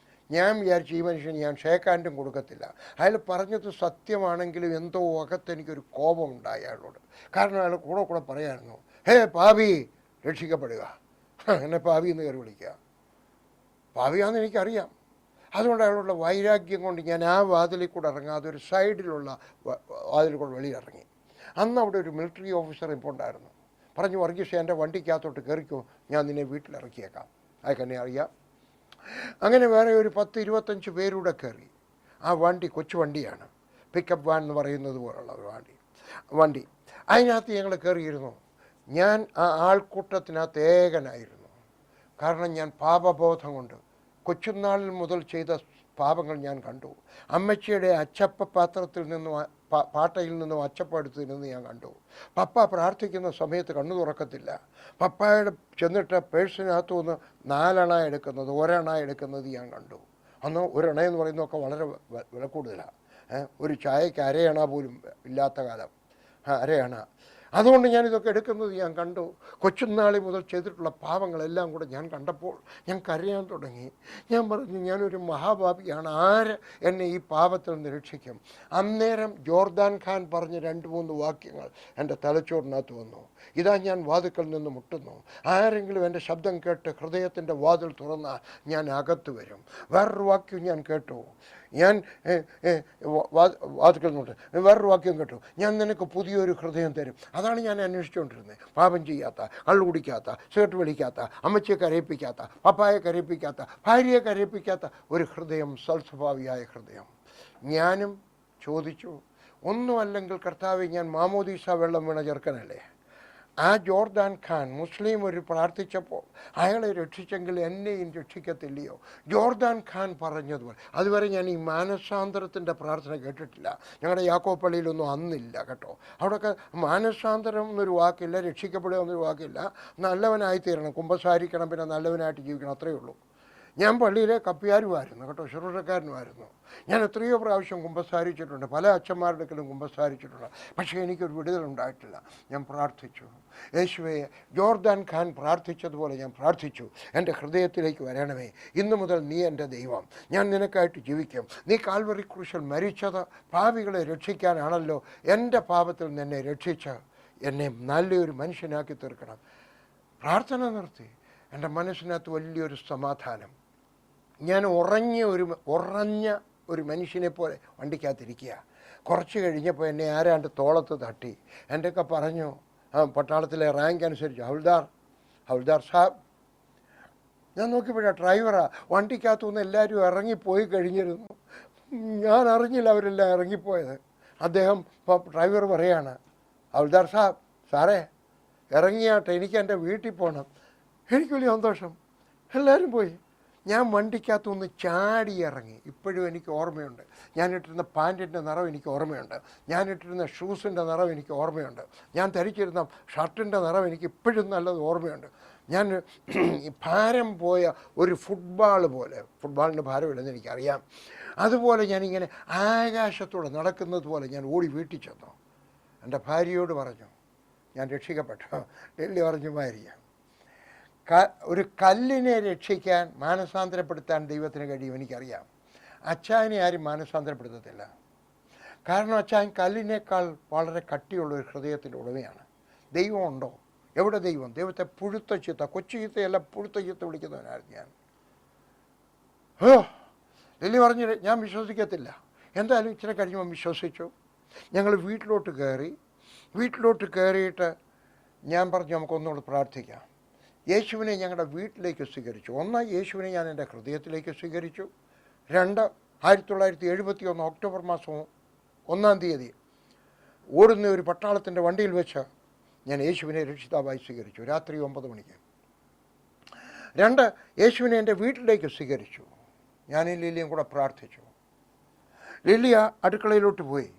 ഞാൻ വിചാരിച്ചു, ഈ മനുഷ്യന് ഞാൻ ഷേക്ക് ഹാൻഡും കൊടുക്കത്തില്ല. അയാൾ പറഞ്ഞത് സത്യമാണെങ്കിലും എന്തോ അകത്തെനിക്കൊരു കോപം ഉണ്ടായി അയാളോട്. കാരണം അയാൾ കൂടെ പറയായിരുന്നു, ഹേ പാപി, രക്ഷിക്കപ്പെടുക. എന്നെ പാപി എന്ന് കയറി വിളിക്കുക. പാപിയാണെന്ന് എനിക്കറിയാം. അതുകൊണ്ട് അയാളുള്ള വൈരാഗ്യം കൊണ്ട് ഞാൻ ആ വാതിലിൽ കൂടെ ഇറങ്ങാതെ ഒരു സൈഡിലുള്ള വാതിൽ കൂടെ വെളിയിലിറങ്ങി. അന്ന് അവിടെ ഒരു മിലിറ്ററി ഓഫീസർ ഇപ്പോൾ ഉണ്ടായിരുന്നു. പറഞ്ഞു, വർഗീസ്, എൻ്റെ വണ്ടിക്കകത്തോട്ട് കയറിക്കോ, ഞാൻ നിന്നെ വീട്ടിലിറക്കിയേക്കാം. അതൊക്കെ എന്നെ അറിയാം. അങ്ങനെ വേറെ ഒരു 10-25 പേരൂടെ കയറി. ആ വണ്ടി കൊച്ചു വണ്ടിയാണ്, പിക്കപ്പ് വാൻ എന്ന് പറയുന്നത് പോലുള്ള ഒരു വണ്ടി. അതിനകത്ത് ഞങ്ങൾ കയറിയിരുന്നു. ഞാൻ ആ ആൾക്കൂട്ടത്തിനകത്ത് ഏകനായിരുന്നു. കാരണം ഞാൻ പാപബോധം കൊണ്ട് കൊച്ചുനാളിൽ മുതൽ ചെയ്ത പാപങ്ങൾ ഞാൻ കണ്ടു. അമ്മച്ചിയുടെ അച്ചപ്പ പാത്രത്തിൽ നിന്നും പാട്ടയിൽ നിന്നും അച്ചപ്പെടുത്തിൽ നിന്ന് ഞാൻ കണ്ടു. പപ്പ പ്രാർത്ഥിക്കുന്ന സമയത്ത് കണ്ണു തുറക്കത്തില്ല. പപ്പായുടെ ചെന്നിട്ട് പേഴ്സിനകത്തു നിന്ന് 4 അണ എടുക്കുന്നത്, 1 അണ എടുക്കുന്നത് ഞാൻ കണ്ടു. അന്ന് 1 അണ എന്ന് പറയുന്നതൊക്കെ വളരെ വില കൂടുതലാണ്. ഒരു ചായക്ക് 1/2 അണ പോലും ഇല്ലാത്ത കാലം, 1/2 അണ. അതുകൊണ്ട് ഞാനിതൊക്കെ എടുക്കുന്നത് ഞാൻ കണ്ടു. കൊച്ചുനാളി മുതൽ ചെയ്തിട്ടുള്ള പാപങ്ങളെല്ലാം കൂടെ ഞാൻ കണ്ടപ്പോൾ ഞാൻ കരയാൻ തുടങ്ങി. ഞാൻ പറഞ്ഞു, ഞാനൊരു മഹാപാപിയാണ്, ആര് എന്നെ ഈ പാപത്തിൽ നിന്ന് രക്ഷിക്കും? അന്നേരം ജോർദാൻ ഖാൻ പറഞ്ഞ 2-3 വാക്യങ്ങൾ എൻ്റെ തലച്ചോറിനകത്ത് വന്നു. ഇതാ ഞാൻ വാതിക്കൽ നിന്ന് മുട്ടുന്നു, ആരെങ്കിലും എൻ്റെ ശബ്ദം കേട്ട് ഹൃദയത്തിൻ്റെ വാതിൽ തുറന്നാൽ ഞാൻ അകത്ത് വരും. വേറൊരു വാക്യം ഞാൻ കേട്ടു. ഞാൻ വാതിക്കൽ നിന്നിട്ട് വേറൊരു വാക്യം കേട്ടു, ഞാൻ നിനക്ക് പുതിയൊരു ഹൃദയം തരും. അതാണ് ഞാൻ അന്വേഷിച്ചുകൊണ്ടിരുന്നത്. പാപം ചെയ്യാത്ത, കള്ളു കുടിക്കാത്ത, സിഗരറ്റ് വലിക്കാത്ത, അമ്മച്ചിയെ കരയിപ്പിക്കാത്ത, പപ്പായെ കരയിപ്പിക്കാത്ത, ഭാര്യയെ കരയിപ്പിക്കാത്ത ഒരു ഹൃദയം, സൽസ്വഭാവിയായ ഹൃദയം. ഞാനും ചോദിച്ചു, ഒന്നുമല്ലെങ്കിൽ കർത്താവെ, ഞാൻ മാമോദീസ വെള്ളം വീണ ചെറുക്കനല്ലേ? ആ ജോർദാൻ ഖാൻ മുസ്ലിം ഒരു പ്രാർത്ഥിച്ചപ്പോൾ അയാളെ രക്ഷിച്ചെങ്കിൽ എന്നെയും രക്ഷിക്കത്തില്ലയോ? ജോർദാൻ ഖാൻ പറഞ്ഞതുപോലെ. അതുവരെ ഞാൻ ഈ മാനസാന്തരത്തിൻ്റെ പ്രാർത്ഥന കേട്ടിട്ടില്ല. ഞങ്ങളുടെ യാക്കോപ്പള്ളിയിലൊന്നും അന്നില്ല കേട്ടോ. അവിടെയൊക്കെ മാനസാന്തരം എന്നൊരു വാക്കില്ല, രക്ഷിക്കപ്പെടുക എന്നൊരു വാക്കില്ല. നല്ലവനായിത്തീരണം, കുമ്പസാരിക്കണം, പിന്നെ നല്ലവനായിട്ട് ജീവിക്കണം, അത്രയേ ഉള്ളൂ. ഞാൻ പള്ളിയിലെ കപ്പിയാരുമായിരുന്നു കേട്ടോ, ശുശ്രൂഷക്കാരനുമായിരുന്നു. ഞാൻ എത്രയോ പ്രാവശ്യം കുമ്പസാരിച്ചിട്ടുണ്ട്, പല അച്ഛന്മാരുടെ അടുക്കലും കുമ്പസാരിച്ചിട്ടുണ്ട്. പക്ഷേ എനിക്കൊരു വിടുതലുണ്ടായിട്ടില്ല. ഞാൻ പ്രാർത്ഥിച്ചു, യേശുവേ, ജോർദാൻ ഖാൻ പ്രാർത്ഥിച്ചതുപോലെ ഞാൻ പ്രാർത്ഥിച്ചു, എൻ്റെ ഹൃദയത്തിലേക്ക് വരണമേ. ഇന്നു മുതൽ നീ എൻ്റെ ദൈവം, ഞാൻ നിനക്കായിട്ട് ജീവിക്കും. നീ കാൽവറി ക്രൂശിൽ മരിച്ചത് പാപികളെ രക്ഷിക്കാനാണല്ലോ. എൻ്റെ പാപത്തിൽ നിന്ന് എന്നെ രക്ഷിച്ച് എന്നെ നല്ലൊരു മനുഷ്യനാക്കി തീർക്കണം. പ്രാർത്ഥന നിർത്തി. എൻ്റെ മനസ്സിനകത്ത് വലിയൊരു സമാധാനം. ഞാൻ ഉറഞ്ഞ ഒരു മനുഷ്യനെ പോലെ വണ്ടിക്കകത്തിരിക്കുക. കുറച്ച് കഴിഞ്ഞപ്പോൾ എന്നെ ആരാണ്ട് തോളത്ത് തട്ടി. എൻ്റെയൊക്കെ പറഞ്ഞു, പട്ടാളത്തിലെ റാങ്ക് അനുസരിച്ച് ഹൗൽദാർ സാബ്. ഞാൻ നോക്കിയപ്പോഴാണ് ഡ്രൈവറാ. വണ്ടിക്കകത്തുനിന്ന് എല്ലാവരും ഇറങ്ങിപ്പോയി കഴിഞ്ഞിരുന്നു. ഞാൻ അറിഞ്ഞില്ല അവരെല്ലാം ഇറങ്ങിപ്പോയത്. അദ്ദേഹം ഡ്രൈവർ പറയാണ്, ഹൗൽദാർ സാബ്, സാറേ ഇറങ്ങിയാട്ടെ, എനിക്ക് എൻ്റെ വീട്ടിൽ പോകണം. എനിക്ക് വലിയ സന്തോഷം. എല്ലാവരും പോയി. ഞാൻ വണ്ടിക്കകത്തുനിന്ന് ചാടി ഇറങ്ങി. ഇപ്പോഴും എനിക്ക് ഓർമ്മയുണ്ട്. ഞാനിട്ടിരുന്ന പാൻറ്റിൻ്റെ നിറം എനിക്ക് ഓർമ്മയുണ്ട്. ഞാനിട്ടിരുന്ന ഷൂസിൻ്റെ നിറം എനിക്ക് ഓർമ്മയുണ്ട്. ഞാൻ ധരിച്ചിരുന്ന ഷർട്ടിൻ്റെ നിറം എനിക്ക് ഇപ്പോഴും നല്ലത് ഓർമ്മയുണ്ട്. ഞാൻ ഭാരം പോയ ഒരു ഫുട്ബോൾ പോലെ, ഫുട്ബോളിൻ്റെ ഭാരമില്ലെന്ന് എനിക്കറിയാം, അതുപോലെ ഞാനിങ്ങനെ ആകാശത്തോടെ നടക്കുന്നത് പോലെ ഞാൻ ഓടി വീട്ടിൽ ചെന്നു. എൻ്റെ ഭാര്യയോട് പറഞ്ഞു, ഞാൻ രക്ഷിക്കപ്പെട്ടു. ഡൽഹി പറഞ്ഞു, ഭാര്യ, ഒരു കല്ലിനെ രക്ഷിക്കാൻ, മാനസാന്തരപ്പെടുത്താൻ ദൈവത്തിന് കഴിയും, എനിക്കറിയാം. അച്ചായനെ ആരും മാനസാന്തരപ്പെടുത്തത്തില്ല. കാരണം അച്ചായൻ കല്ലിനേക്കാൾ വളരെ കട്ടിയുള്ള ഒരു ഹൃദയത്തിൻ്റെ ഉടമയാണ്. ദൈവമുണ്ടോ? എവിടെ ദൈവം? ദൈവത്തെ പുഴുത്ത ചിത്ത, കൊച്ചു ചിത്തയല്ല, പുഴുത്ത ചിത്ത വിളിക്കുന്നവനായിരുന്നു ഞാൻ. ഡൽഹി പറഞ്ഞു, ഞാൻ വിശ്വസിക്കത്തില്ല. എന്തായാലും ഇച്ചിരി കഴിഞ്ഞപ്പോൾ വിശ്വസിച്ചു. ഞങ്ങൾ വീട്ടിലോട്ട് കയറിയിട്ട് ഞാൻ പറഞ്ഞു നമുക്കൊന്നുകൂടെ പ്രാർത്ഥിക്കാം. യേശുവിനെ ഞങ്ങളുടെ വീട്ടിലേക്ക് സ്വീകരിച്ചു. ഒന്ന്, യേശുവിനെ ഞാൻ എൻ്റെ ഹൃദയത്തിലേക്ക് സ്വീകരിച്ചു. 2, 1971 ഒക്ടോബർ മാസം 1-ാം തീയതി ഓടുന്ന ഒരു പട്ടാളത്തിൻ്റെ വണ്ടിയിൽ വെച്ച് ഞാൻ യേശുവിനെ രക്ഷിതാവായി സ്വീകരിച്ചു, രാത്രി 9 മണിക്ക്. 2, യേശുവിനെ എൻ്റെ വീട്ടിലേക്ക് സ്വീകരിച്ചു. ഞാനും ലില്ലിയും കൂടെ പ്രാർത്ഥിച്ചു. ലില്ലിയ അടുക്കളയിലോട്ട് പോയി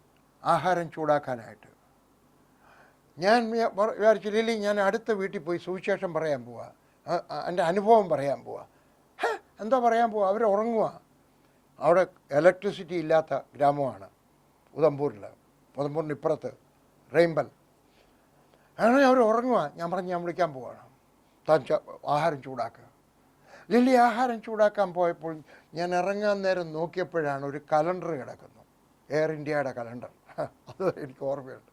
ആഹാരം ചൂടാക്കാനായിട്ട്. ഞാൻ വിചാരിച്ചു, ലില്ലി ഞാൻ അടുത്ത വീട്ടിൽ പോയി സുവിശേഷം പറയാൻ പോവാ, എൻ്റെ അനുഭവം പറയാൻ പോവാ. എന്താ പറയാൻ പോവാ? അവർ ഉറങ്ങുക. അവിടെ ഇലക്ട്രിസിറ്റി ഇല്ലാത്ത ഗ്രാമമാണ് ഉദംപൂരിന് ഇപ്പുറത്ത് റെയിമ്പൽ. അങ്ങനെ അവർ ഉറങ്ങുക. ഞാൻ പറഞ്ഞു ഞാൻ വിളിക്കാൻ പോവാണ്, താൻ ആഹാരം ചൂടാക്കുക. ലില്ലി ആഹാരം ചൂടാക്കാൻ പോയപ്പോൾ ഞാൻ ഇറങ്ങാൻ നേരം നോക്കിയപ്പോഴാണ് ഒരു കലണ്ടർ കിടക്കുന്നു, എയർ ഇന്ത്യയുടെ കലണ്ടർ. അത് എനിക്ക് ഓർമ്മയുണ്ട്.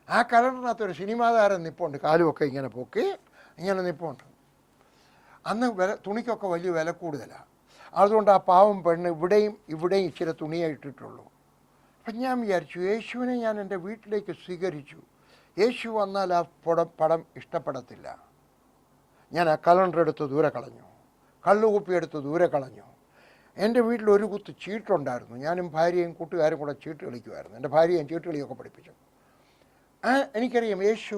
ആ കലണ്ടറിനകത്തൊരു സിനിമാ താരം നിൽപ്പുണ്ട്, കാലുമൊക്കെ ഇങ്ങനെ പൊക്കി ഇങ്ങനെ നിൽപ്പുണ്ട്. അന്ന് തുണിക്കൊക്കെ വലിയ വില കൂടുതലാണ്. അതുകൊണ്ട് ആ പാവം പെണ്ണ് ഇവിടെയും ഇച്ചിരി തുണിയേ ഇട്ടിട്ടുള്ളൂ. അപ്പം ഞാൻ വിചാരിച്ചു, യേശുവിനെ ഞാൻ എൻ്റെ വീട്ടിലേക്ക് സ്വീകരിച്ചു. യേശു വന്നാൽ ആ പടം ഇഷ്ടപ്പെടത്തില്ല. ഞാൻ ആ കലണ്ടർ എടുത്ത് ദൂരെ കളഞ്ഞു, കള്ളുകുപ്പി എടുത്ത് ദൂരെ കളഞ്ഞു. എൻ്റെ വീട്ടിൽ ഒരു കുത്ത് ചീട്ടുണ്ടായിരുന്നു. ഞാനും ഭാര്യയും കൂട്ടുകാരും കൂടെ ചീട്ട് കളിക്കുമായിരുന്നു. എൻ്റെ ഭാര്യയും ചീട്ട് കളിയൊക്കെ പഠിപ്പിച്ചു. എനിക്കറിയാം യേശു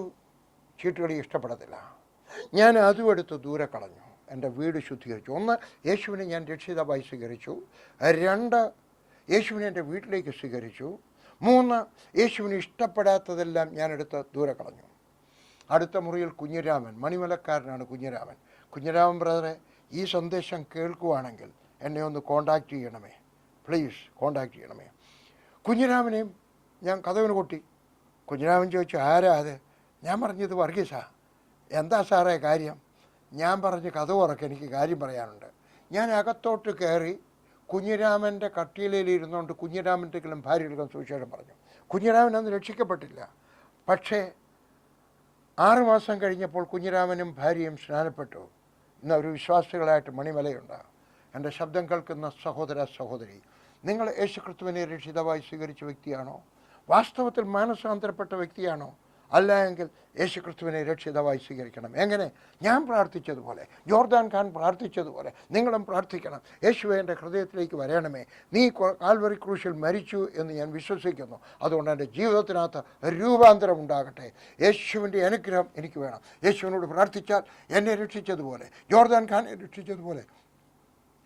ചീട്ടുകളി ഇഷ്ടപ്പെടത്തില്ല. ഞാൻ അതും എടുത്ത് ദൂരെ കളഞ്ഞു, എൻ്റെ വീട് ശുദ്ധീകരിച്ചു. 1, യേശുവിനെ ഞാൻ രക്ഷിതാവായി സ്വീകരിച്ചു. 2, യേശുവിനെ എൻ്റെ വീട്ടിലേക്ക് സ്വീകരിച്ചു. 3, യേശുവിന് ഇഷ്ടപ്പെടാത്തതെല്ലാം ഞാനെടുത്ത് ദൂരെ കളഞ്ഞു. അടുത്ത മുറിയിൽ കുഞ്ഞിരാമൻ, മണിമലക്കാരനാണ് കുഞ്ഞിരാമൻ. കുഞ്ഞിരാമൻ ബ്രദറെ, ഈ സന്ദേശം കേൾക്കുവാണെങ്കിൽ എന്നെ ഒന്ന് കോണ്ടാക്റ്റ് ചെയ്യണമേ, പ്ലീസ് കോണ്ടാക്റ്റ് ചെയ്യണമേ. കുഞ്ഞിരാമനെയും ഞാൻ കഥവിന് കൊട്ടി. കുഞ്ഞിരാമൻ ചോദിച്ചു, ആരാ അത്? ഞാൻ പറഞ്ഞത് വർഗീസാ. എന്താ സാറേ കാര്യം? ഞാൻ പറഞ്ഞ് കഥ ഉറക്കെ, എനിക്ക് കാര്യം പറയാനുണ്ട്. ഞാൻ അകത്തോട്ട് കയറി കുഞ്ഞിരാമൻ്റെ കട്ടിയിലയിൽ ഇരുന്നുകൊണ്ട് കുഞ്ഞിരാമൻ്റെങ്കിലും ഭാര്യകൾക്കും സുവിശേഷം പറഞ്ഞു. കുഞ്ഞിരാമൻ അന്ന് രക്ഷിക്കപ്പെട്ടില്ല. പക്ഷേ 6 മാസം കഴിഞ്ഞപ്പോൾ കുഞ്ഞിരാമനും ഭാര്യയും സ്നാനപ്പെട്ടു. ഇന്ന് അവർ വിശ്വാസികളായിട്ട് മണിമലയുണ്ട്. എൻ്റെ ശബ്ദം കേൾക്കുന്ന സഹോദര സഹോദരി, നിങ്ങൾ യേശുക്രിസ്തുവിനെ രക്ഷിതാവായി സ്വീകരിച്ച വ്യക്തിയാണോ? വാസ്തവത്തിൽ മാനസാന്തരപ്പെട്ട വ്യക്തിയാണോ? അല്ല എങ്കിൽ യേശുക്രിസ്തുവിനെ രക്ഷിതാവായി സ്വീകരിക്കണം. എങ്ങനെ? ഞാൻ പ്രാർത്ഥിച്ചതുപോലെ, ജോർദാൻ ഖാൻ പ്രാർത്ഥിച്ചതുപോലെ നിങ്ങളും പ്രാർത്ഥിക്കണം. യേശുവേ, എൻ്റെ ഹൃദയത്തിലേക്ക് വരണമേ. നീ കാൽവറി ക്രൂശിൽ മരിച്ചു എന്ന് ഞാൻ വിശ്വസിക്കുന്നു. അതുകൊണ്ട് എൻ്റെ ജീവിതത്തിനകത്ത് രൂപാന്തരം ഉണ്ടാകട്ടെ. യേശുവിൻ്റെ അനുഗ്രഹം എനിക്ക് വേണം. യേശുവിനോട് പ്രാർത്ഥിച്ചാൽ എന്നെ രക്ഷിച്ചതുപോലെ, ജോർദാൻ ഖാനെ രക്ഷിച്ചതുപോലെ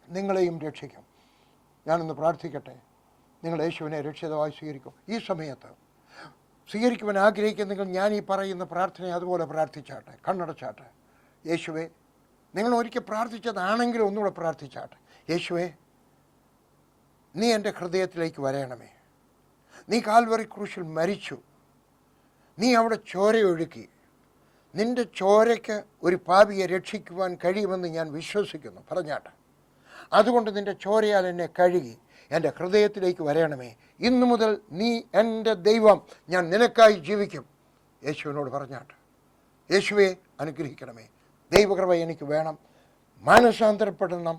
നിങ്ങളെയും രക്ഷിക്കും. ഞാനൊന്ന് പ്രാർത്ഥിക്കട്ടെ. നിങ്ങൾ യേശുവിനെ രക്ഷിതാവായി സ്വീകരിക്കും. ഈ സമയത്ത് സ്വീകരിക്കുവാൻ ആഗ്രഹിക്കുന്നെങ്കിൽ ഞാൻ ഈ പറയുന്ന പ്രാർത്ഥനയെ അതുപോലെ പ്രാർത്ഥിച്ചാട്ടെ, കണ്ണടച്ചാട്ടെ. യേശുവേ, നിങ്ങൾ ഒരിക്കൽ പ്രാർത്ഥിച്ചതാണെങ്കിലും ഒന്നുകൂടെ പ്രാർത്ഥിച്ചാട്ടെ. യേശുവേ, നീ എൻ്റെ ഹൃദയത്തിലേക്ക് വരണമേ. നീ കാൽവറി ക്രൂശിൽ മരിച്ചു, നീ അവിടെ ചോരയൊഴുക്കി. നിൻ്റെ ചോരയ്ക്ക് ഒരു പാപിയെ രക്ഷിക്കുവാൻ കഴിയുമെന്ന് ഞാൻ വിശ്വസിക്കുന്നു. പറഞ്ഞാട്ടെ. അതുകൊണ്ട് നിൻ്റെ ചോരയാൽ എന്നെ കഴുകി എൻ്റെ ഹൃദയത്തിലേക്ക് വരണമേ. ഇന്നു മുതൽ നീ എൻ്റെ ദൈവം, ഞാൻ നിനക്കായി ജീവിക്കും. യേശുവിനോട് പറഞ്ഞാട്ടെ. യേശുവെ, അനുഗ്രഹിക്കണമേ. ദൈവകൃപ എനിക്ക് വേണം. മാനസാന്തരപ്പെടണം.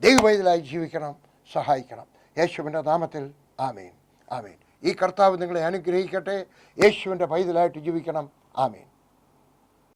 ദൈവവൈതലായി ജീവിക്കണം. സഹായിക്കണം. യേശുവിൻ്റെ നാമത്തിൽ ആമേൻ, ആമേൻ. ഈ കർത്താവ് നിങ്ങളെ അനുഗ്രഹിക്കട്ടെ. യേശുവിൻ്റെ പൈതലായിട്ട് ജീവിക്കണം. ആമേൻ.